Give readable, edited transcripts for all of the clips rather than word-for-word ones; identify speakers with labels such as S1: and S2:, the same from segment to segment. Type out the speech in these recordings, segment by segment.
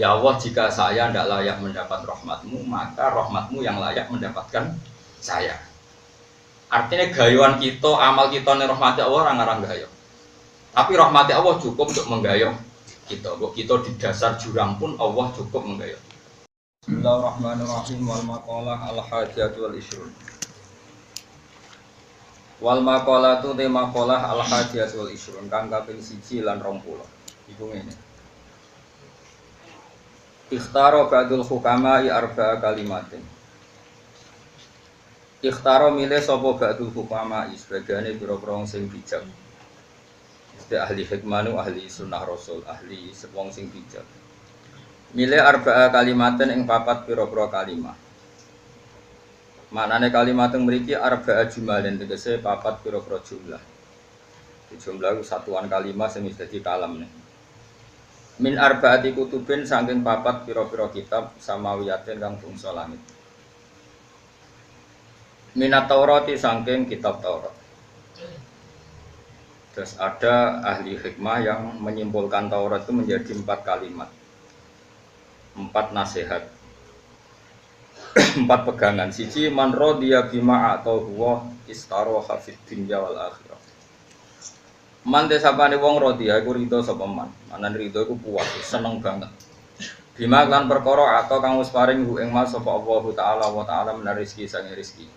S1: Ya Allah, jika saya tidak layak mendapat rahmatmu, maka rahmatmu yang layak mendapatkan saya. Artinya gayuan kita, amal kita nih rahmati Allah orang ngarang gayo. Tapi rahmati Allah cukup untuk menggayo kita. Kok kita di dasar jurang pun Allah cukup menggayo. Bismillahirrahmanirrahim. Wal maqalah al-hajjat wal ishrun. Wal maqalah tu tema maqalah al-hajjat wal ishrun kang kaping 1 lan 20. Iku ngene. Ikhtaro ba'dul hukama'i arba'a kalimatin. Ikhtaro milih sapa ba'dul hukama'i sebagaiane pira-pira sing bijak. Mesti ahli hikmah ahli sunnah rasul, ahli wong sing bijak. Milih arba'a kalimatin ing papat pira-pira kalimat. Maknane kalimat yang mriki arba'a jumalin tegese papat pira-pira jumlah. Di jumlah itu satuan kalimat sing dadi kalam nih. Min arba'ati kutubin saking papat pira-pira kitab samawiyatin kang bangsa langit. Minat Taurati saking kitab Taurat. Terus ada ahli hikmah yang menyimpulkan Taurat itu menjadi 4 kalimat. 4 nasihat. 4 pegangan. Siji man radiya bima atau huwa istaroha fid dunya wal akhirah. Man desapane wong radiya iku rido sapa man. Manan rido iku puas, seneng banget. Bima lan perkara atau kang wis paring ing mas sapa Allah taala wa taala menawi rezeki sange rezeki.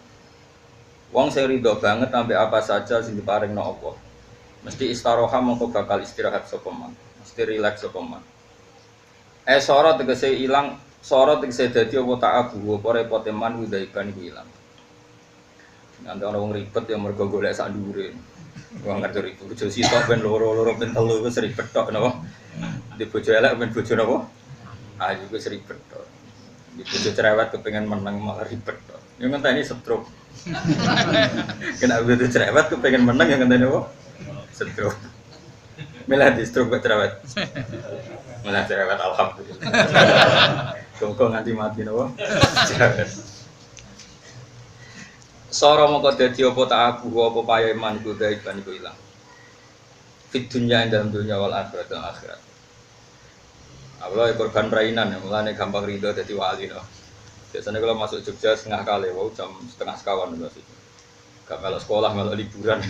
S1: Wong sing rido banget sampai apa saja sing diparingno Allah. Mesti istaroha mongko bakal istirahat sapa man. Mesti rileks sapa man. Sora tegese ilang, sora tegese dadi apa ta'abu, apa repote man widaiban iku ilang. Nanti ana wong ribet ya mergo golek sak dhuwure. Wong ngerti ribet bojo sitok ben loro-loro ben telu wis ribet tok napa. Di bojo elek ben bojo napa? Ah iku wis ribet tok. Di bojo cerewet kepengin menang malah ribet tok. Yo ngenteni stroke. Kena bojo cerewet kepengin menang yang ngenteni apa? Stroke. Milih di stroke kok cerewet. Malah cerewet alhamdulillah. Kok nganti mati napa? Cerewet. Sora mongko dadi apa ta'abu apa paye iman ku daiban iku ilang. Fit dunya ing dalam dunya wal akhirat dan akhirat. Allah korban rainan ya mulane gampang rido dadi wali no. Biasanya kalau masuk Jogja setengah kali, wow jam setengah sekawan lho sih. Gak melok sekolah, melok liburan.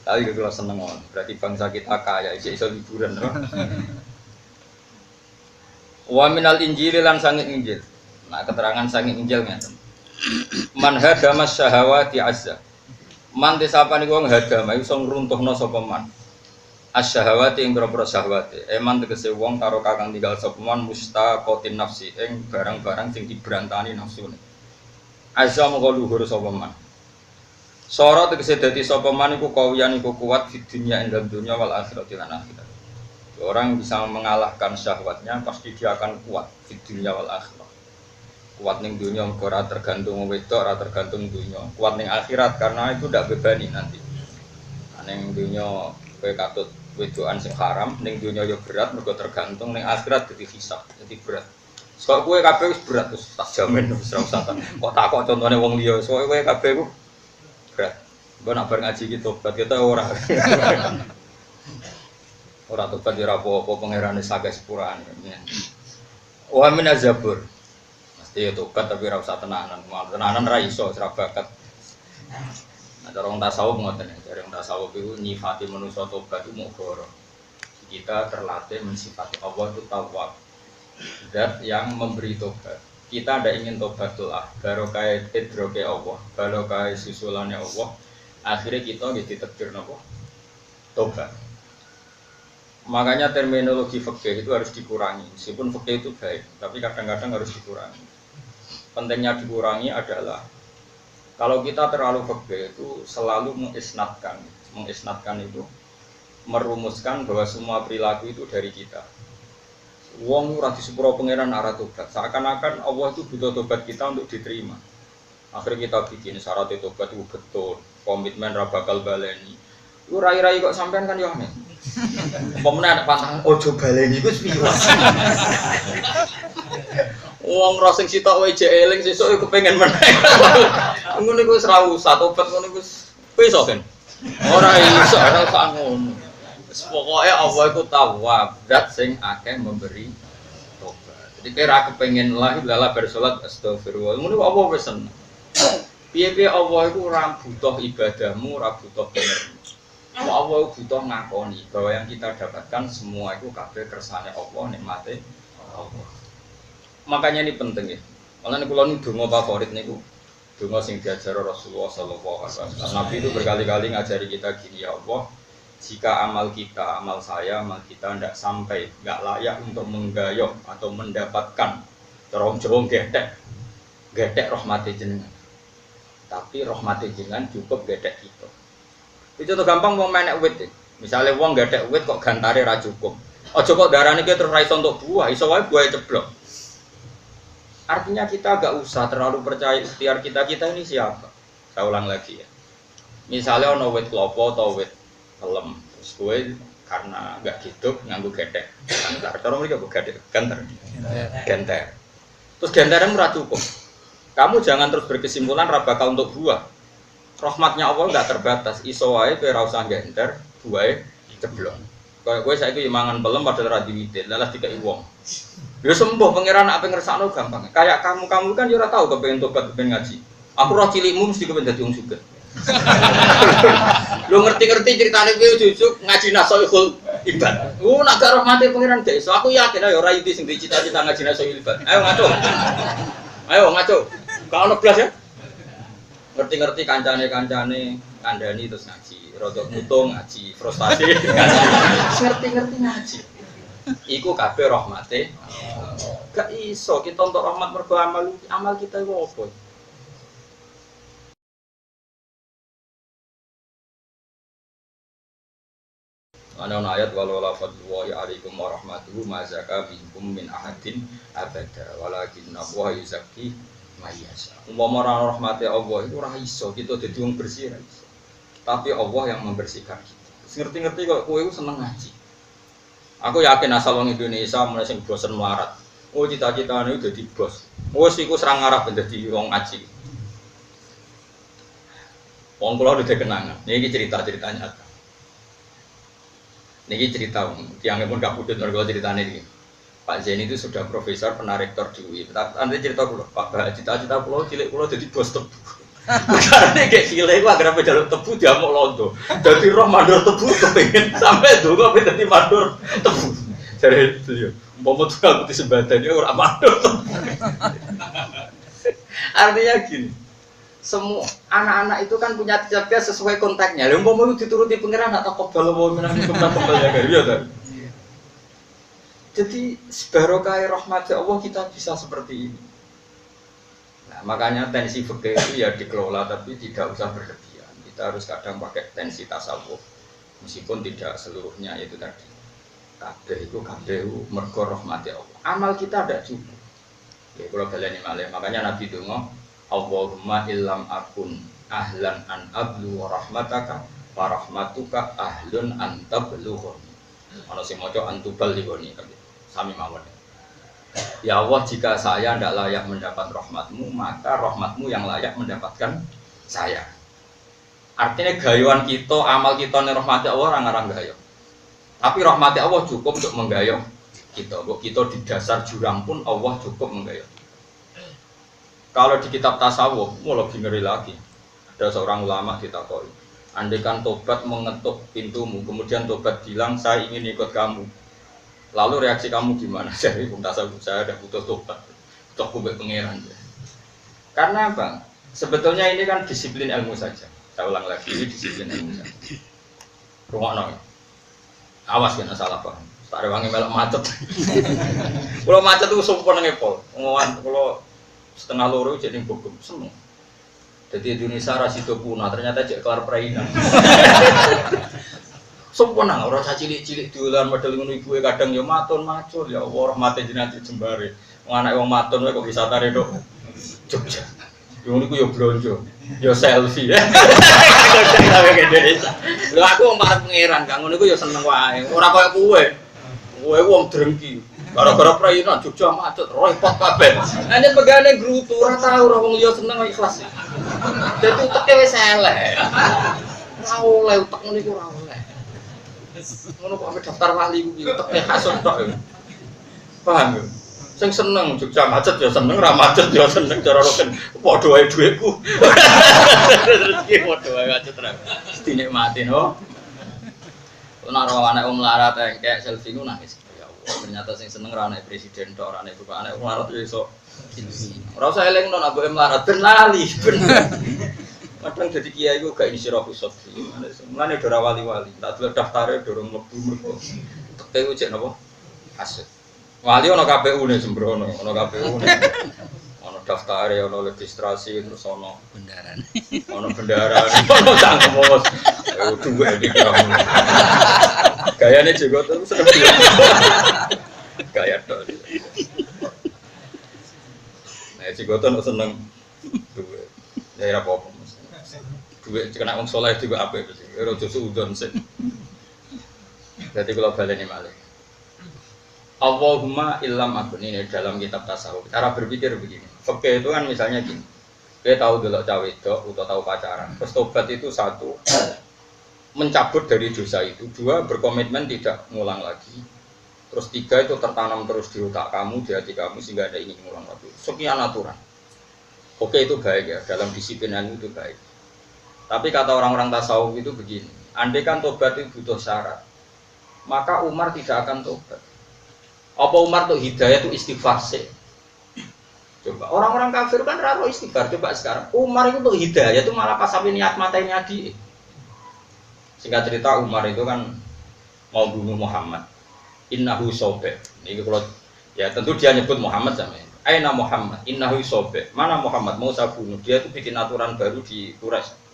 S1: Tapi kalau seneng berarti bangsa kita kaya iso liburan no. Wa minal injil lan sanging injil. Nah keterangan sanging injil ngeten. Man hadama syahawati azza. Man desapane wong hadama iso ngruntuhna sapa man. Asyahawati ing boro-boro syahwate. Eman tegese wong karo kakang tinggal sapa man mustaqatin nafsi ing barang-barang sing dibrantani nafsune. Azza mongko luhur sapa man. Sora tegese dadi sapa man iku kawiyan iku kuat di dunia ing dalam dunia wal akhirat lan akhirat. Orang bisa mengalahkan syahwatnya pasti dia akan kuat di dunia wal akhirat. Kuat ning dunia ora tergantung wedok, ora tergantung dunia. Kuat ning akhirat karena itu ndak bebani nanti. Ning dunia kowe katut wedokan sing haram, ning dunia yo berat mergo tergantung ning akhirat dadi hisab, dadi berat. Sok kowe kabeh wis berat terus tak jamin wis ora usah. Kok takok contone wong liya, sok kowe kabeh ku berat. Mbok nak bar ngaji ki tobat kita ora. Ora tobat ora apa-apa pangerane saged sepurane. Wa min azabur. Mesti tobat tapi ora usah tenanan. Tenanan ra iso ora bakat. Ada orang tasawuf ngoten, dari orang tasawuf itu nyifati manusia tobat itu mukhoro. Kita terlatih mensifati Allah itu tawwab, zat yang memberi tobat. Kita ada ingin tobatullah, barokah idroke Allah, barokah susulannya Allah. Akhirnya kita jadi takdir nopo tobat. Makanya terminologi fikih itu harus dikurangi. Meskipun fikih itu baik, tapi kadang-kadang harus dikurangi. Pentingnya dikurangi adalah kalau kita terlalu fikih itu selalu mengisnadkan itu merumuskan bahwa semua perilaku itu dari kita. Wong ora disepuro pangeran arah tobat. Seakan-akan Allah itu butuh tobat kita untuk diterima. Akhirnya kita bikin syarat tobat itu betul, komitmen ra bakal baleni. Iku rai-rai kok sampean kan yo aneh. Pemene ada pantangan ojo baleni iku piye. Wong ora sing sitok wae jek eling sesuk kepengin meneh. Ngono iku wis ra usah tobat ngono iku iso kan. Ora iso ora usah ngono. Pokoknya Allah itu tawwab, zat sing akeh memberi tobat. Jadi kira kepengen lala bersolat astagfirullah. Ngono Allah wis seneng. Piye-piye Allah itu ora butuh ibadahmu, ora butuh benermu. Allah butuh ngakoni bahwa yang kita dapatkan semua itu kabeh kersane Allah, nikmate Allah. Makanya ini penting ya. Malah nek kula nu donga favorit niku donga sing diajar Rasulullah sallallahu alaihi wasallam. Nabi itu berkali-kali ngajari kita gini, ya Allah, jika amal kita, amal saya, amal kita tidak sampai, nggak layak untuk menggayuh atau mendapatkan terong-cerong gedek rahmati jenengan. Tapi rahmati jenengan cukup gedek kita. Itu tuh gampang mau menek wit. Misalnya wong gedek wit kok gantare ra cukup. Aja kok darane ki terus ra iso untuk buah, iso wae buah ceblok. Artinya kita gak usah terlalu percaya ikhtiar kita ini siapa. Saya ulang lagi ya. Misalnya ono wit klopo atau wit kelem, terus gue karena gak hidup nganggo gedek. Gantar, cara mereka bukan gedek, genter. Terus genternya murah cukup. Kamu jangan terus berkesimpulan rabaka untuk buah. Rahmatnya Allah gak terbatas. Iso wae kowe ora usah genter, buahe ceblok. Kayak gue saiki mangan pelem padahal ra diwidit, lalah dikai wong. Ya sembuh pangeran apa ngersakno gampang. Kayak kamu kan yo ora tau kepengen tobat kepengen ngaji. Aku roh cilikmu mesti kepengen dadi wong sugih. Lu ngerti-ngerti ceritane piye jujuk ngaji nasoihul ibad. Nak gak rahmate pangeran gak iso. Aku yakin ayo ora iki sing dicita-cita ngaji nasoihul ibad. Ayo ngaco. Gak ono blas ya. Ngerti-ngerti kancane kandhani terus ngaji. Rodok mutung ngaji, frustasi ngaji. Ngerti-ngerti ngaji. Iku kabeh rahmate. Gak iso kita untuk rahmat mergo amal kita iku apa? Ana ayat walau la fadlullahi alaikum wa rahmatuhu ma zaka minkum min ahadin abada walakinna wa yuzakki may yasha. Umpama rahmate Allah itu ora iso kita dadi wong bersih ra iso. Tapi Allah yang membersihkan kita. Ngerti-ngerti kok kowe iku seneng ngaji. Aku yakin asal wong Indonesia mulai sing bosen melarat. Oh cita-citane dadi bos. Wes iku serang ngarep dadi wong ngaji. Wong kula udah kenangan. Niki cerita-cerita nyata. Niki cerita tiangnya pun gak pudut mergo ceritane iki. Pak Zaini itu sudah profesor pernah rektor di UI. Nanti cerita kula, Pak cita-cita kula cilik kula dadi bos tebu. Karena kayak cilik gua agar jaluk tebu diamuk londo. Dadi roh mandor tebu kepengin sampai donga ben dadi mandor tebu. Jare beliau, umpama tukang putih sebadan ya ora mandor tebu. Artinya gini, semua anak-anak itu kan punya cerdas sesuai konteksnya. Lalu umpama itu dituruti pangeran atau kobal mau menang kembal ya kan? Iya kan? Jadi barokah rahmat Allah kita bisa seperti ini. Nah, makanya tensi fikih itu ya dikelola tapi tidak usah berlebihan. Kita harus kadang pakai tensi tasawuf. Meskipun tidak seluruhnya itu tadi. Kabeh mergo rahmati Allah. Amal kita tidak cukup. Ya kalau baleni malih. Makanya Nabi donga, Allahumma illam akun ahlan an ablu wa rahmataka wa rahmatuka ahlun an tablughuni. Ana sing maca antubal ligoni sami mawon. Ya Allah, jika saya tidak layak mendapat rahmatmu, maka rahmatmu yang layak mendapatkan saya. Artinya gayuan kita, amal kita nih rahmati Allah orang-orang gayuh. Tapi rahmati Allah cukup untuk menggayuh kita. Kita di dasar jurang pun Allah cukup menggayuh. Kalau di kitab tasawuf, mau lebih ngeri lagi. Ada seorang ulama ditakoi, andaikan tobat mengetuk pintumu, kemudian tobat bilang saya ingin ikut kamu. Lalu reaksi kamu gimana? Jadi tasawuf saya ada butuh tobat, butuh kubek pangeran. Karena apa? Sebetulnya ini kan disiplin ilmu saja. Saya ulang lagi, ini disiplin ilmu saja. Rungokno. Awas kena salah paham. Tak rewangi melok macet. Kalau macet itu sumpah ngepol. Ngowan kalau setengah loro jadi bogem seneng. Jadi Indonesia rasido punah ternyata cek kelar perainan. Sempurna orang cilik-cilik dolan model ngono ibuke kadang ya matur macul ya Allah rahmate jenengan jembare. Wong anak wong matur kok bisa tare tok Jogja. Yo niku yo blonjo, yo selfie. Lho aku wong parek pangeran kang ngono iku yo seneng wae. Ora koyo kowe. Kowe wong drengki. Gara-gara prainan Jogja macet repot kabeh. Ane pegane grutu ora tau ora wong liya seneng ikhlas. Dadi uteke wis elek. Ora oleh utek ngono iku ora oleh. Ngono kok ame daftar wali ku piye tekne hasud tok. Paham yo? Sing seneng Jogja macet ya seneng, ra macet ya seneng cara roken padha wae dhuwitku. Rezeki padha wae macet ra. Dinikmati no. Ana anak melarat engkek selfie ku nangis. Ya Allah, ternyata sing seneng ra anak presiden tok, ra anak bapak anak melarat yo iso. Ora usah elingno nek mbok melarat ben lali. Kadang jadi kiai ku gak ini sira kusut. Mulane ora wali-wali, tak delok daftare dorong mlebu mergo. Teke cek napa? Hasud. Wali ana KPU ne sembrono, ana KPU ne. Ana daftare, ana registrasi terus ana bendaran. Ana bendaran, ana cangkem bos. Duwe iki kamu. Gayane juga terus seneng. Gaya tok. Nek cigoton seneng duwe. Ya ora apa-apa. Duwe kena wong saleh juga apik mesti. Ora suudon sik. Dadi kula baleni malih. Allahumma illam akun ini dalam kitab tasawuf. Cara berpikir begini. Fikih itu kan misalnya gini. Kita tahu delok cawe wedok atau tahu pacaran. Terus tobat itu satu mencabut dari dosa itu. Dua berkomitmen tidak ngulang lagi. Terus tiga itu tertanam terus di otak kamu, di hati kamu sehingga ada ingin ngulang lagi. Sekian aturan. Oke itu baik ya. Dalam disiplin ilmu itu baik. Tapi kata orang-orang tasawuf itu begini. Andai kan tobat itu butuh syarat, maka Umar tidak akan tobat. Apa Umar tuh hidayah itu istighfar sih? Coba orang-orang kafir kan raro istighfar. Coba sekarang Umar itu tuh hidayah itu malah pas sampai niat matanya di. Singkat cerita Umar itu kan mau bunuh Muhammad. Innahu sobek. Ini kalau ya tentu dia nyebut Muhammad sama. Aina Muhammad. Innahu sobek. Mana Muhammad mau saya bunuh? Dia itu bikin aturan baru di Quraisy.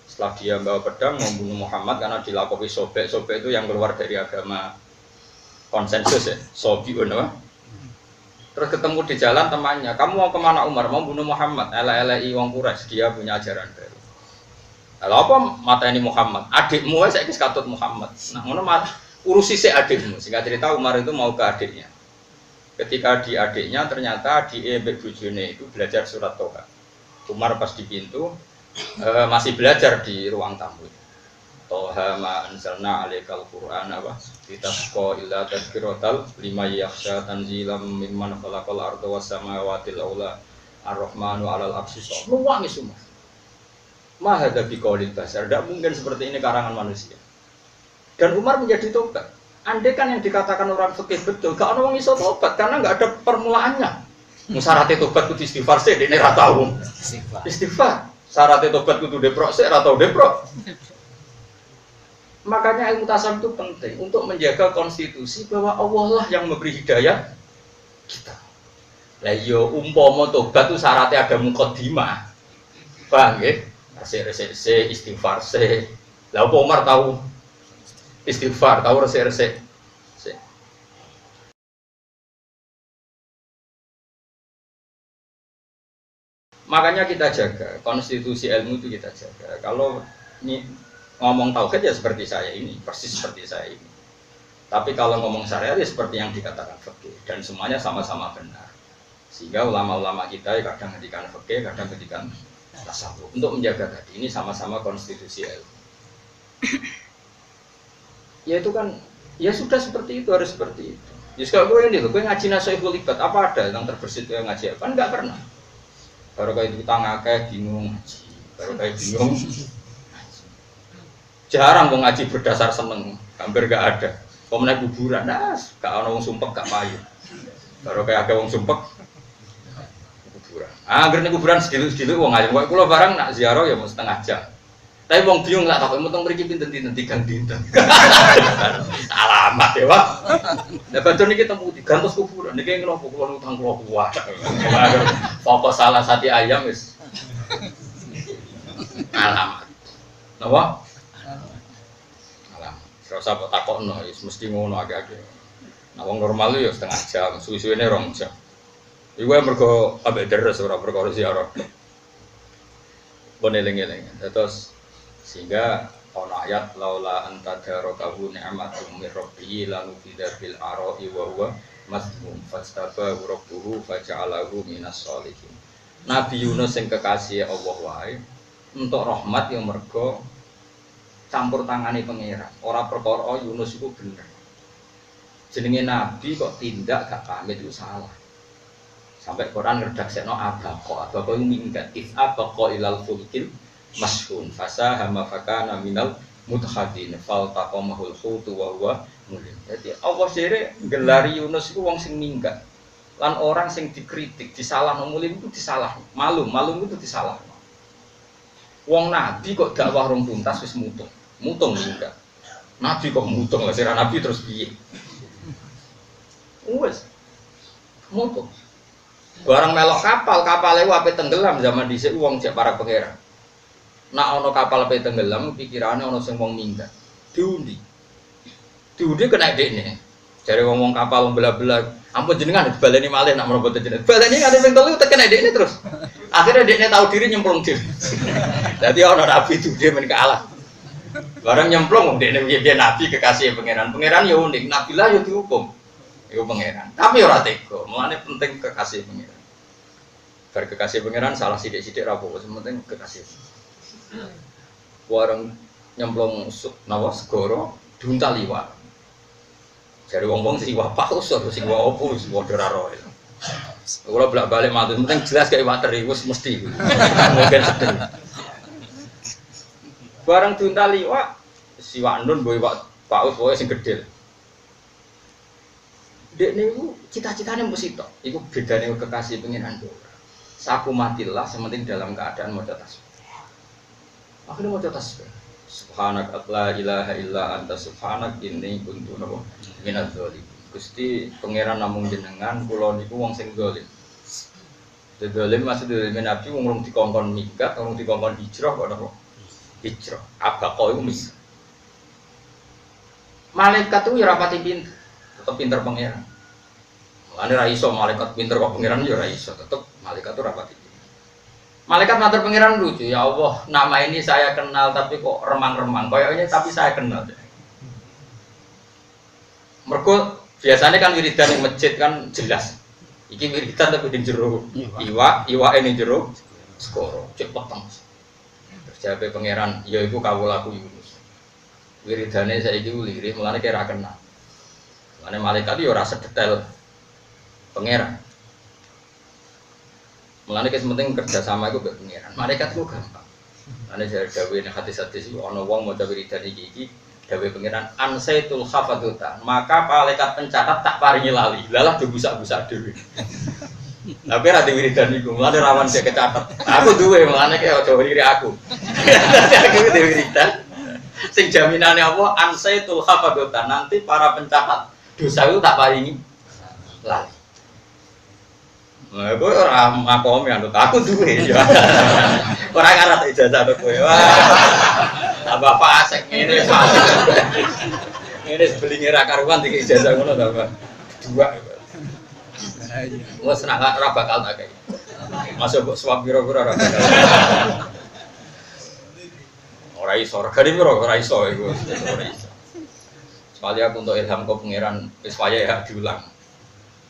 S1: Setelah dia bawa pedang membunuh Muhammad karena dilakukan sobek. Sobek itu yang keluar dari agama konsensus ya, sobiun apa? Terus ketemu di jalan temannya, kamu mau kemana Umar? Mau bunuh Muhammad? Ele-elei wong Quraisy, dia punya ajaran baru. Lalu apa mata ini Muhammad? Adikmu saya kis katut Muhammad. Nah, ngono urusi si adikmu. Singkat cerita Umar itu mau ke adiknya. Ketika di adiknya ternyata di bujune itu belajar surat Toha. Umar pas di pintu masih belajar di ruang tamu. Toha ma anzalna alaikal Qur'an apa litasqa illa tadhkiratal liman yakhsha tanzilam mimman khalaqal arda was samawati al-ula ar-rahmanu 'alal 'arsy istawa. Luwangi semua. Ma hadza biqaulil basar, tidak mungkin seperti ini karangan manusia. Dan Umar menjadi tobat. Andai kan yang dikatakan orang fikih betul, gak ono wong iso tobat karena enggak ada permulaannya. Syaratnya tobat kudu istighfar sih, dene ra tau. Istighfar. Syaratnya tobat kudu deprok sih, ra tau deprok. Makanya ilmu tasawuf itu penting untuk menjaga konstitusi bahwa Allah lah yang memberi hidayah kita. Lah yo umpama tobat itu syaratnya ada muqaddimah. Paham nggih? Resik-resik istighfar se. Lah apa Umar tahu istighfar, tahu resik-resik. Makanya kita jaga konstitusi ilmu itu kita jaga. Kalau ini ngomong tauhid ya seperti saya ini, persis seperti saya ini. Tapi kalau ngomong syariat ya seperti yang dikatakan fikih dan semuanya sama-sama benar. Sehingga ulama-ulama kita ya kadang ngedikan fikih, kadang ngedikan tasawuf untuk menjaga tadi ini sama-sama konstitusi ilmu. Ya itu kan ya sudah seperti itu, harus seperti itu. Ya sekarang gue ini loh, gue ngaji nasihatul ibadah apa ada yang terbersit gue ngaji apa? Enggak pernah. Baru kayak itu tangakeh bingung ngaji, baru kayak bingung. Jarang mau ngaji berdasar seneng, hampir gak ada. Kau menaik kuburan, gak ada wong sumpek, gak payu. Baru kayak ada wong sumpek, kuburan. Akhirnya kuburan sedikit-sedikit wong aja. Kalau barang nak ziarah ya mau setengah jam. Tapi wong bingung lah, tapi mau tong pergi pinten-pinten tigang dinten. Alamat ya pak. Nah baca nih kita mau digantos kuburan, nih kayak ngelompok keluar utang keluar kuat. Pokok salah satu ayam is. Alamat. Napa? Rasa kok takokno mesti ngono agak-agak. Nah wong normal yo setengah jam, suwi-suwine 2 jam. Iku mergo ambek deres ora perkara ziarah. Boneling-eling. Terus sehingga ana ayat laula anta darakahu ni'matun min rabbihi lan fidar bil ara'i wa huwa mazmum fastaba rabbuhu faja'alahu minas sholihin. Nabi Yunus sing kekasih Allah wae entuk rahmat yang mergo campur tangane pangeran. Ora perkara Yunus iku bener. Jenenge nabi kok tindak gak pamit itu salah. Sampai Quran ngredaksekno abaqo itu minggat if abaqo ilal fulkil mashhun fasahama fakana minal mudhadin fal taqamahul hutu wa huwa mulim. Jadi Allah sire gelari Yunus iku wong sing minggat. Lan orang sing dikritik, disalahno mulim itu disalah. Malum itu disalah. Wong nabi kok dakwah rong tuntas wis mutung. Mutung minggat. Nabi kok mutung lah sira nabi terus piye? Wes, mutung. Barang melok kapal itu ape tenggelam zaman dhisik wong cek para pangeran. Nak ono kapal ape tenggelam pikirane ono sing wong minggat. Diundi kena dekne. Jare wong kapal belah-belah, ampun jenengan dibaleni malih nak mlebet jenengan. Baleni kate ping 3 tekene dekne terus. Akhirnya dekne tahu diri nyemplung dhewe. Dadi ono nabi dhewe men kalah. Barang nyemplung dekne piye nabi kekasih pangeran. Pangeran ya unik, nabi lah ya dihukum. Iku pangeran. Tapi ora tega, mulane penting kekasih pangeran. Bar kekasih pangeran salah sithik-sithik ra apa, penting kekasih. Wareng nyemplung napa segara diuntal iwak. Jare wong-wong sing iwak paus sing iwak opo wis padha ra roe. Ora bolak-balik matur, penting jelas kayak iwak teri wis mesti. Mungkin sedeng. Bareng diuntal iwak, si iwak nun mbok iwak paus wae sing gedhe. Dek niku cita-citane mesti tok. Iku bedane kekasih pengiran ora. Saku matilah sementing dalam keadaan maca tasbih. Akhirnya maca tasbih. Subhanak la ilaha illa anta subhanak inni kuntu minadz dzalimin. Gusti pangeran namung jenengan kula niku wong sing zalim. Zalim maksud zalim nabi wong rung dikongkon minggat, rung dikongkon hijrah kok napa? Hijrah. Abaqa iku mis. Malaikat itu ya rapati pinter. Tetap pinter pangeran. Mulane ra iso malaikat pinter kok pangeran ya ra iso, tetep malaikat itu rapati. Malaikat matur pangeran lucu, ya Allah, nama ini saya kenal tapi kok remang-remang. Kayaknya tapi saya kenal. Mergo biasanya kan wiridan di masjid kan jelas. Iki wiridan tapi di jero iwake ning jero skoro, cek peteng. Terus jawabe pangeran, ya iku kawulaku Yunus. Wiridane saiki lirih, mulane kira kenal. Mulane malaikat yo ora sedetail pangeran. Mulane penting kerja sama iku mbek pangeran. Malaikat ku gampang. Mulane jare dawuhe ning hadis-hadis iku ana wong maca wiridan iki dawuhe pangeran ansaitul khafadota. Maka malaikat pencatat tak paringi lali. Lalah do busak-busak dhewe. Tapi ra di wiridan iku, mulane rawan sik kecatet. Aku duwe, mulane ki aja wiri aku. Aku di wiridan. Sing jaminane apa? Ansaitul khafadota. Nanti para pencatat dosa itu tak paringi lali. Nah, kowe ora makomi anut aku duwe ya. Ora ngarat ijazah to kowe. Tambah fasik ngene fasik. Ngene sebelinge ra karuan iki ijazah ngono ta, Pak. Dua. Wes nak ora bakal tak kei. Masuk kok suap pira-pira ora bakal. Ora iso, regane piro ora iso iku. Ora iso. Sekali aku untuk ilham kok pangeran wis wayahe hak diulang.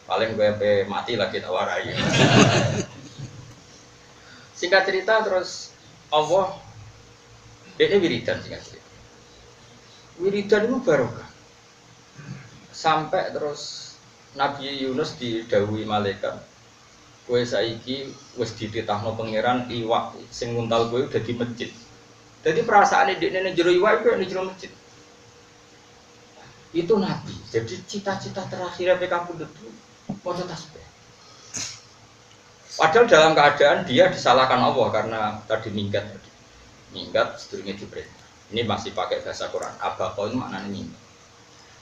S1: Paling gue mati lagi tak warai. Singkat cerita terus Allah ini wiridan singkat cerita. Wiridan itu barokah. Sampai terus Nabi Yunus didhawuhi malaikat, kowe saiki wis dititahno pangeran iwak sing nguntal kowe dadi masjid. Jadi perasaane dekne ning jero iwak iku ning jero masjid. Itu Nabi. Jadi cita-cita terakhir PK Pundut itu maca tasbih. Padahal dalam keadaan dia disalahkan Allah karena tadi minggat. Minggat sedurunge Jibril. Ini masih pakai bahasa Quran. Abaqa itu maknanya minggat.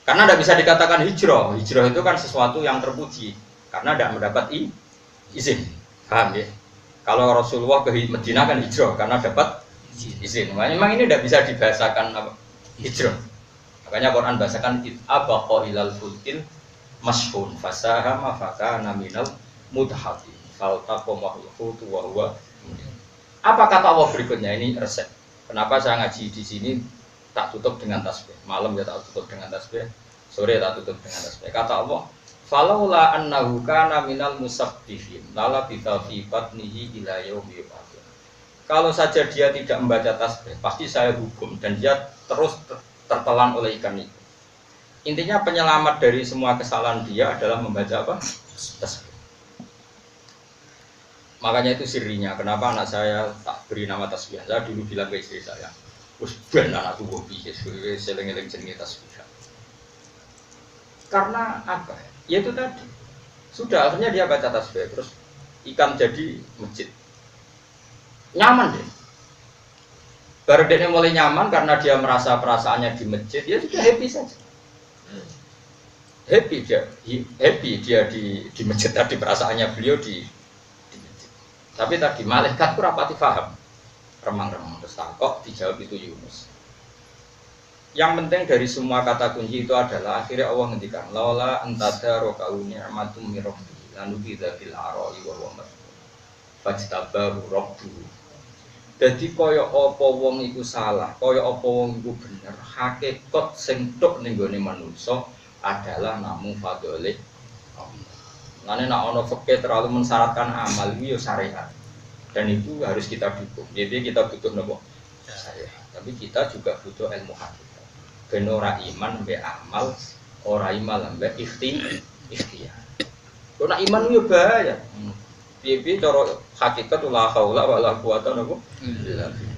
S1: Karena tidak bisa dikatakan hijrah. Hijrah itu kan sesuatu yang terpuji karena tidak mendapat izin. Paham ya? Kalau Rasulullah ke Madinah kan hijrah karena dapat izin. Memang ini tidak bisa dibahasakan apa? Hijrah. Makanya Quran bahasakan abaqa ilal fulkil mashhun fasahama fakana minal mudhati faltaqamahu hutu wa huwa. Apa kata Allah berikutnya? Ini resep. Kenapa saya ngaji di sini tak tutup dengan tasbih? Malam ya tak tutup dengan tasbih, sore tak tutup dengan tasbih. Kata Allah, "Falaula annahu kana minal musabbihin lala bi fi batnihi ila yaumi yub'ats." Kalau saja dia tidak membaca tasbih, pasti saya hukum dan dia terus tertelan oleh ikan itu. Intinya penyelamat dari semua kesalahan dia adalah membaca apa? Tasbih. Makanya itu sirinya. Kenapa anak saya tak beri nama tasbih? Saya dulu bilang ke istri saya, "Wes ben anakku hobi, seling-eling jenenge tasbih." Karena apa? Ya itu tadi. Sudah akhirnya dia baca tasbih terus ikan jadi masjid. Nyaman deh. Baru dia mulai nyaman karena dia merasa perasaannya di masjid, ya sudah happy saja. Happy dia di masjid tadi perasaannya beliau di masjid. Tapi tadi malaikat kurang pati paham. Remang-remang terus takok dijawab itu Yunus. Yang penting dari semua kata kunci itu adalah akhirnya Allah ngendikan laula antada rokalu ni'matum mirabbi lanu bidzatil aroi wa wa fajtabahu rabbu. Jadi kaya apa wong iku salah, kaya apa wong iku bener, hakikat sing tok ning gone manungsa adalah namung fadhole Allah. Lane nek ana fikih terlalu mensyaratkan amal iki ya syariat. Dan itu harus kita dukung. Jadi kita butuh nopo? Syariat. Tapi kita juga butuh ilmu hakikat. Ben ora iman mbek amal, ora iman mbek ikhtiar. Kok nek iman yo bahaya. Piye-piye cara hakikat la haula wala quwata illa billah.